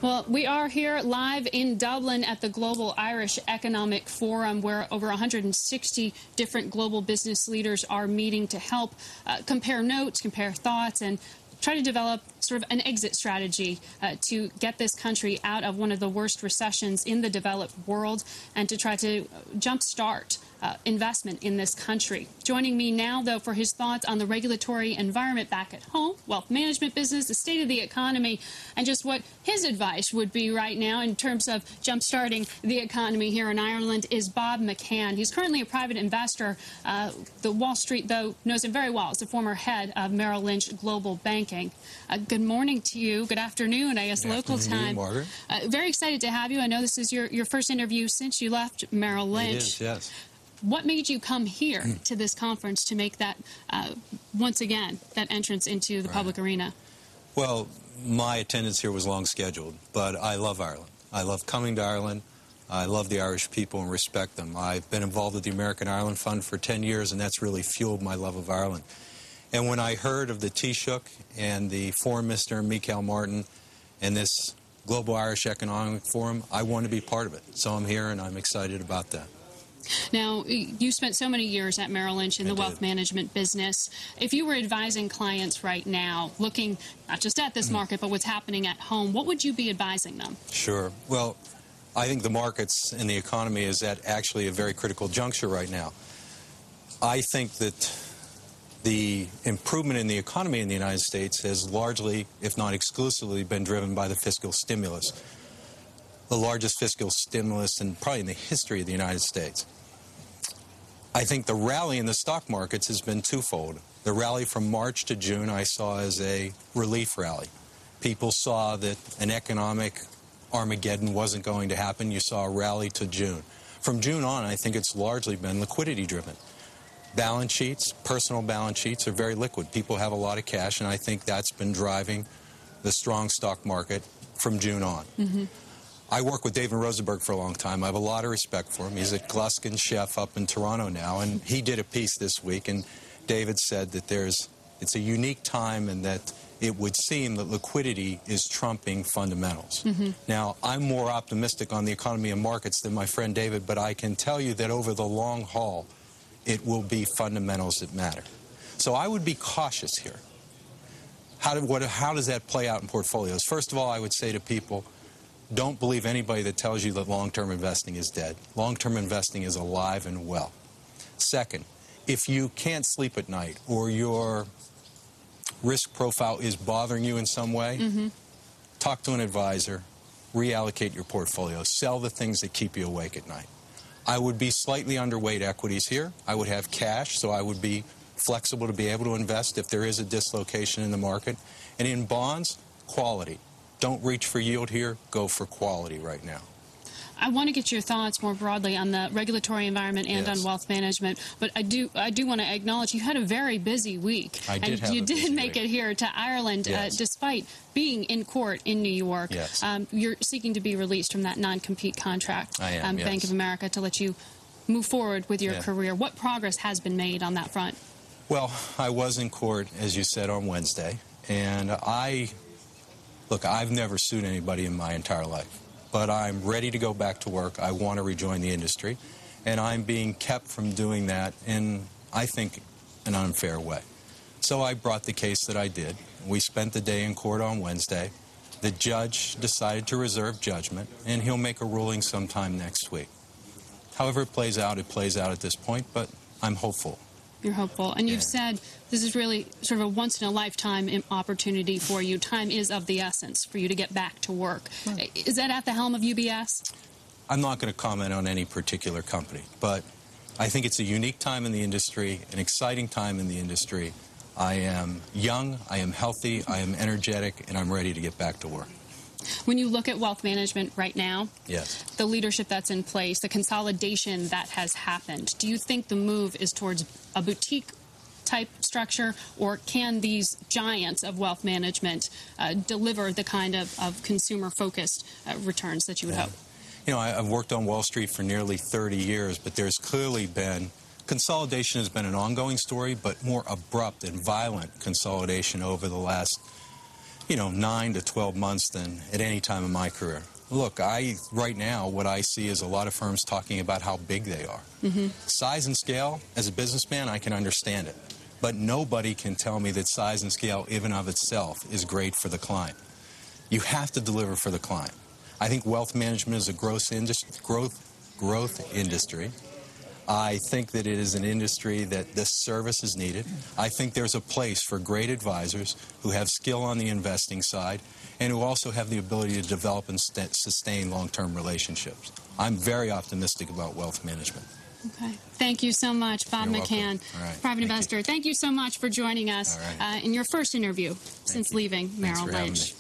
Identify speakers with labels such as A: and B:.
A: Well, we are here live in Dublin at the Global Irish Economic Forum, where over 160 different global business leaders are meeting to help compare notes, compare thoughts, and try to develop sort of an exit strategy to get this country out of one of the worst recessions in the developed world and to try to jumpstart investment in this country. Joining me now, though, for his thoughts on the regulatory environment back at home, wealth management business, the state of the economy, and just what his advice would be right now in terms of jumpstarting the economy here in Ireland is Bob McCann. He's currently a private investor. The Wall Street, though, knows him very well as the former head of Merrill Lynch Global Banking. Good morning to you. Good afternoon, I guess, local time.
B: Margaret.
A: Very excited to have you. I know this is your first interview since you left Merrill Lynch.
B: It is, yes.
A: What made you come here to this conference to make that, once again, that entrance into the public arena?
B: Well, my attendance here was long scheduled, but I love Ireland. I love coming to Ireland. I love the Irish people and respect them. I've been involved with the American Ireland Fund for 10 years, and that's really fueled my love of Ireland. And when I heard of the Taoiseach and the Foreign Minister, Michael Martin, and this Global Irish Economic Forum, I want to be part of it. So I'm here, and I'm excited about that.
A: Now, you spent so many years at Merrill Lynch in the wealth management business. If you were advising clients right now, looking not just at this market, but what's happening at home, what would you be advising them?
B: Sure. Well, I think the markets and the economy is at actually a very critical juncture right now. I think that the improvement in the economy in the United States has largely, if not exclusively, been driven by the fiscal stimulus. The largest fiscal stimulus probably in the history of the United States. I think the rally in the stock markets has been twofold. The rally from March to June I saw as a relief rally. People saw that an economic Armageddon wasn't going to happen. You saw a rally to June. From June on, I think it's largely been liquidity driven. Balance sheets, personal balance sheets are very liquid. People have a lot of cash, and I think that's been driving the strong stock market from June on. I worked with David Rosenberg for a long time. I have a lot of respect for him. He's a Gluskin chef up in Toronto now, and he did a piece this week, and David said that it's a unique time and that it would seem that liquidity is trumping fundamentals. Now, I'm more optimistic on the economy and markets than my friend David, but I can tell you that over the long haul, it will be fundamentals that matter. So I would be cautious here. How does that play out in portfolios? First of all, I would say to people, don't believe anybody that tells you that long-term investing is dead. Long-term investing is alive and well. Second, if you can't sleep at night or your risk profile is bothering you in some way, talk to an advisor, reallocate your portfolio, sell the things that keep you awake at night. I would be slightly underweight equities here. I would have cash, so I would be flexible to be able to invest if there is a dislocation in the market. And in bonds, quality. Don't reach for yield here. Go for quality right now.
A: I want to get your thoughts more broadly on the regulatory environment and on wealth management, but I do want to acknowledge you had a very busy week.
B: I did have
A: you did make it here to Ireland despite being in court in New York. You're seeking to be released from that non-compete contract.
B: I am,
A: Bank of America to let you move forward with your career. What progress has been made on that front?
B: Well, I was in court, as you said, on Wednesday, and Look, I've never sued anybody in my entire life, but I'm ready to go back to work. I want to rejoin the industry, and I'm being kept from doing that in, I think, an unfair way. So I brought the case that I did. We spent the day in court on Wednesday. The judge decided to reserve judgment, and he'll make a ruling sometime next week. However it plays out at this point, but I'm hopeful.
A: You're hopeful. And you've said this is really sort of a once-in-a-lifetime opportunity for you. Time is of the essence for you to get back to work. Is that at the helm of UBS?
B: I'm not going to comment on any particular company, but I think it's a unique time in the industry, an exciting time in the industry. I am young, I am healthy, I am energetic, and I'm ready to get back to work.
A: When you look at wealth management right now, the leadership that's in place, the consolidation that has happened, do you think the move is towards a boutique-type structure, or can these giants of wealth management deliver the kind of consumer-focused returns that you would hope?
B: You know, I've worked on Wall Street for nearly 30 years, but there's clearly been consolidation has been an ongoing story, but more abrupt and violent consolidation over the last 9 to 12 months than at any time in my career. Look, right now, what I see is a lot of firms talking about how big they are. Size and scale, as a businessman, I can understand it. But nobody can tell me that size and scale, even of itself, is great for the client. You have to deliver for the client. I think wealth management is a growth industry. I think that it is an industry that this service is needed. I think there's a place for great advisors who have skill on the investing side and who also have the ability to develop and sustain long-term relationships. I'm very optimistic about wealth management.
A: Okay. Thank you so much, Bob McCann, private investor. Thank you so much for joining us in your first interview since leaving Merrill Lynch.